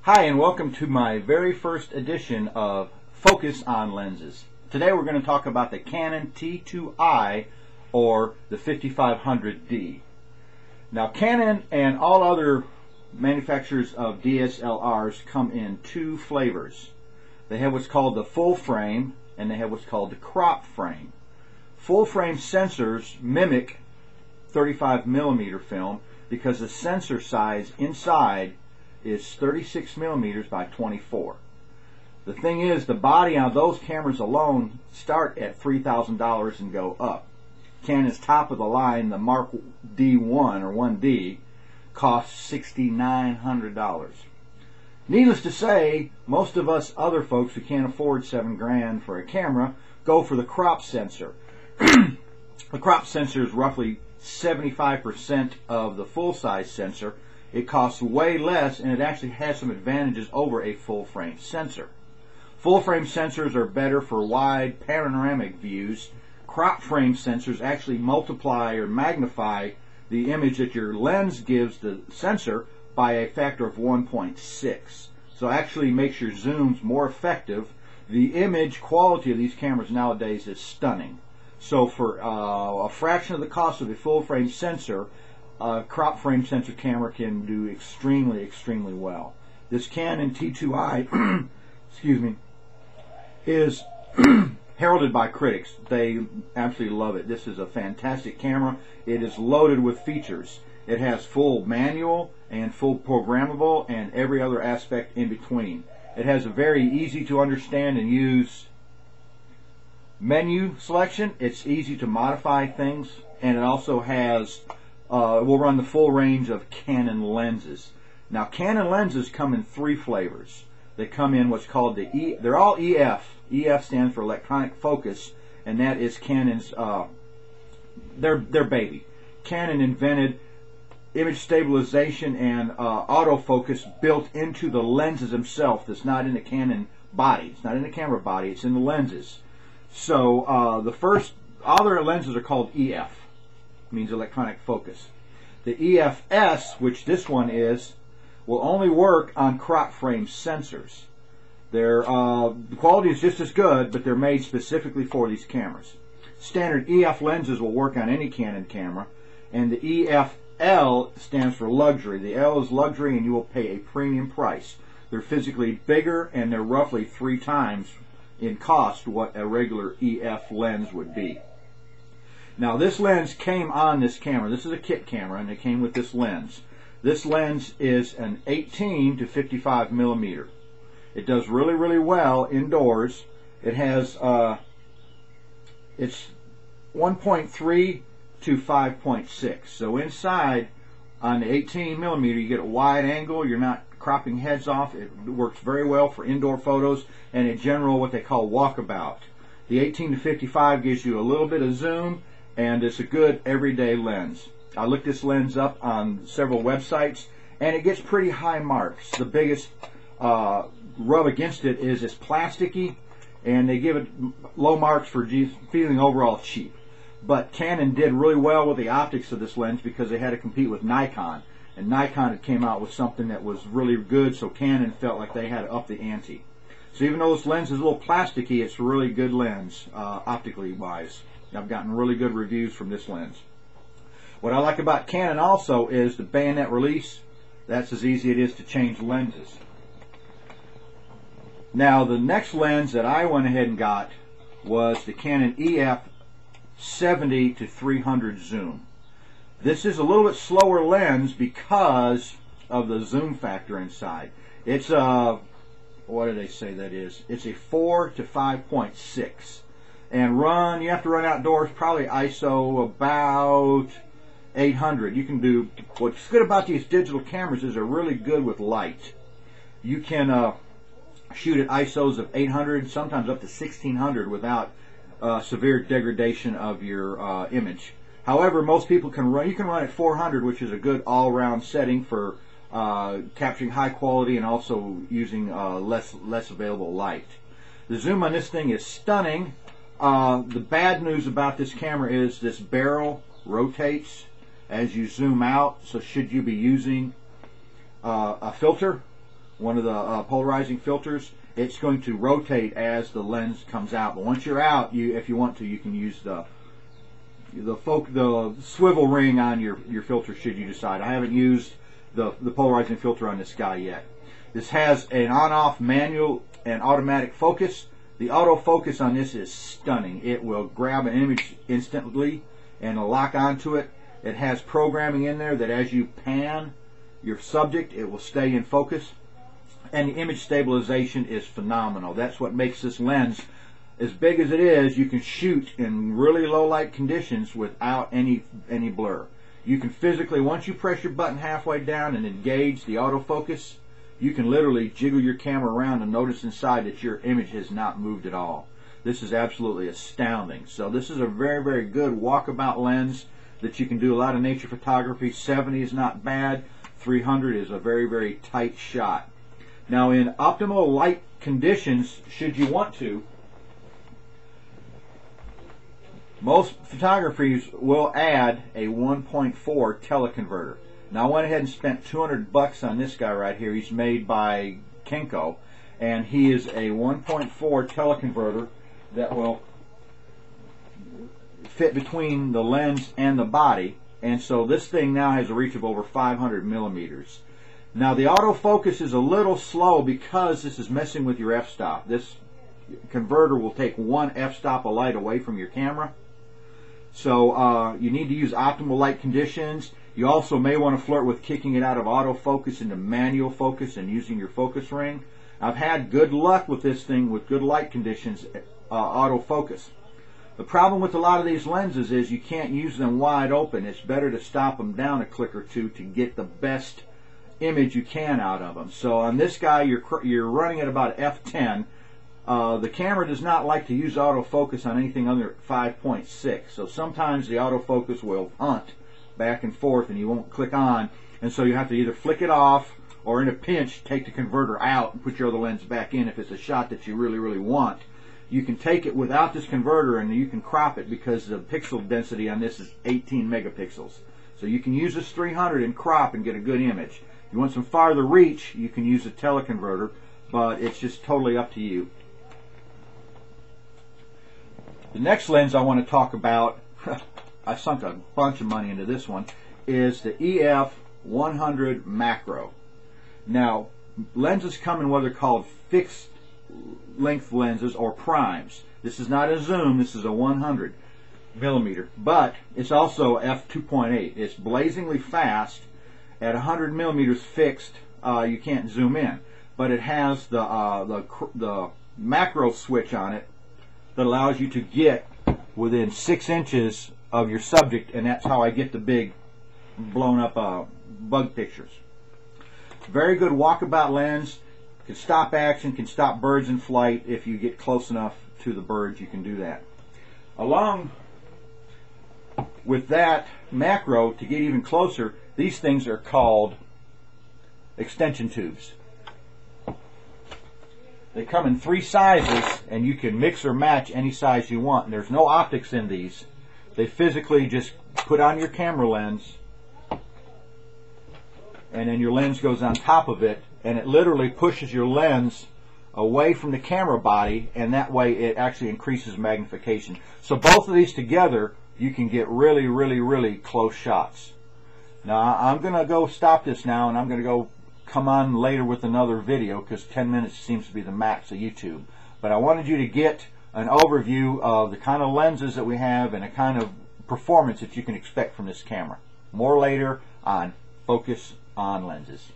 Hi, and welcome to my very first edition of Focus on Lenses. Today we're going to talk about the Canon T2i or the 5500D. Now Canon and all other manufacturers of DSLRs come in two flavors. They have what's called the full frame and they have what's called the crop frame. Full frame sensors mimic 35mm film because the sensor size inside is 36 millimeters by 24. The thing is, the body on those cameras alone start at $3,000 and go up. Canon's top of the line, the Mark D1 or 1D, costs $6,900. Needless to say, most of us other folks who can't afford $7,000 for a camera go for the crop sensor. The crop sensor is roughly 75% of the full-size sensor. It costs way less, and it actually has some advantages over a full-frame sensor. Full-frame sensors are better for wide panoramic views. Crop-frame sensors actually multiply or magnify the image that your lens gives the sensor by a factor of 1.6. So it actually makes your zooms more effective. The image quality of these cameras nowadays is stunning. So for a fraction of the cost of a full-frame sensor, a crop frame sensor camera can do extremely well. This Canon T2i excuse me, is heralded by critics. They absolutely love it. This is a fantastic camera. It is loaded with features. It has full manual and full programmable and every other aspect in between. It has a very easy to understand and use menu selection. It's easy to modify things, and it also has will run the full range of Canon lenses. Now Canon lenses come in three flavors. They come in what's called the they're all EF. EF stands for electronic focus, and that is Canon's their baby. Canon invented image stabilization and autofocus built into the lenses themselves. That's not in the Canon body. It's not in the camera body. It's in the lenses. So the first other lenses are called EF. Means electronic focus. The EF-s, which this one is, will only work on crop frame sensors. The quality is just as good, but they're made specifically for these cameras. Standard EF lenses will work on any Canon camera, and the EF-L stands for luxury. The L is luxury, and you will pay a premium price. They're physically bigger, and they're roughly 3 times in cost what a regular EF lens would be. Now this lens came on this camera. This is a kit camera, and it came with this lens. This lens is an 18 to 55 millimeter. It does really well indoors. It has it's 1.3 to 5.6. So inside on the 18 millimeter, you get a wide angle. You're not cropping heads off. It works very well for indoor photos and a general what they call walkabout. The 18 to 55 gives you a little bit of zoom, and it's a good everyday lens. I looked this lens up on several websites, and it gets pretty high marks. The biggest rub against it is it's plasticky, and they give it low marks for feeling overall cheap. But Canon did really well with the optics of this lens because they had to compete with Nikon, and Nikon had came out with something that was really good, so Canon felt like they had to up the ante. So even though this lens is a little plasticky, it's a really good lens optically wise. I've gotten really good reviews from this lens. What I like about Canon also is the bayonet release. That's as easy as it is to change lenses. Now the next lens that I went ahead and got was the Canon EF 70 to 300 zoom. This is a little bit slower lens because of the zoom factor inside. It's a, what do they say that is? It's a 4 to 5.6. And you have to run outdoors, probably ISO about 800. You can do, what's good about these digital cameras is they're really good with light. You can shoot at ISOs of 800, sometimes up to 1600 without severe degradation of your image. However, most people you can run at 400, which is a good all-round setting for capturing high quality and also using less available light. The zoom on this thing is stunning. The bad news about this camera is this barrel rotates as you zoom out, so should you be using a filter, one of the polarizing filters, it's going to rotate as the lens comes out. But once you're out, if you want to, you can use the swivel ring on your filter should you decide. I haven't used the polarizing filter on this guy yet. This has an on-off manual and automatic focus. The autofocus on this is stunning. It will grab an image instantly and it'll lock onto it. It has programming in there that as you pan your subject, it will stay in focus. And the image stabilization is phenomenal. That's what makes this lens, as big as it is, you can shoot in really low light conditions without any blur. You can physically, once you press your button halfway down and engage the autofocus, you can literally jiggle your camera around and notice inside that your image has not moved at all. This is absolutely astounding. So this is a very, very good walkabout lens that you can do a lot of nature photography. 70 is not bad. 300 is a very, very tight shot. Now in optimal light conditions, should you want to, most photographies will add a 1.4 teleconverter. Now I went ahead and spent $200 on this guy right here. He's made by Canon, and he is a 1.4 teleconverter that will fit between the lens and the body, and so this thing now has a reach of over 500 millimeters. Now the autofocus is a little slow because this is messing with your f-stop. This converter will take one f-stop of light away from your camera. So you need to use optimal light conditions. You also may want to flirt with kicking it out of autofocus into manual focus and using your focus ring. I've had good luck with this thing with good light conditions, autofocus. The problem with a lot of these lenses is you can't use them wide open. It's better to stop them down a click or two to get the best image you can out of them. So on this guy, you're running at about f10. The camera does not like to use autofocus on anything under 5.6. So sometimes the autofocus will hunt back and forth and you won't click on. And so you have to either flick it off or in a pinch take the converter out and put your other lens back in if it's a shot that you really, really want. You can take it without this converter and you can crop it because the pixel density on this is 18 megapixels. So you can use this 300 and crop and get a good image. If you want some farther reach, you can use a teleconverter, but it's just totally up to you. The next lens I want to talk about, I sunk a bunch of money into this one, is the EF100 Macro. Now, lenses come in what are called fixed length lenses or primes. This is not a zoom, this is a 100 millimeter, but it's also f2.8. It's blazingly fast. At 100 millimeters fixed, you can't zoom in, but it has the macro switch on it that allows you to get within 6 inches of your subject, and that's how I get the big blown up bug pictures. Very good walkabout lens. Can stop action, can stop birds in flight. If you get close enough to the birds, you can do that. Along with that macro, to get even closer, these things are called extension tubes. They come in 3 sizes and you can mix or match any size you want. And there's no optics in these. They physically just put on your camera lens and then your lens goes on top of it, and it literally pushes your lens away from the camera body, and that way it actually increases magnification. So both of these together, you can get really, really, really close shots. Now I'm going to go stop this now, and I'm going to go come on later with another video because 10 minutes seems to be the max of YouTube. But I wanted you to get an overview of the kind of lenses that we have and a kind of performance that you can expect from this camera. More later on Focus on Lenses.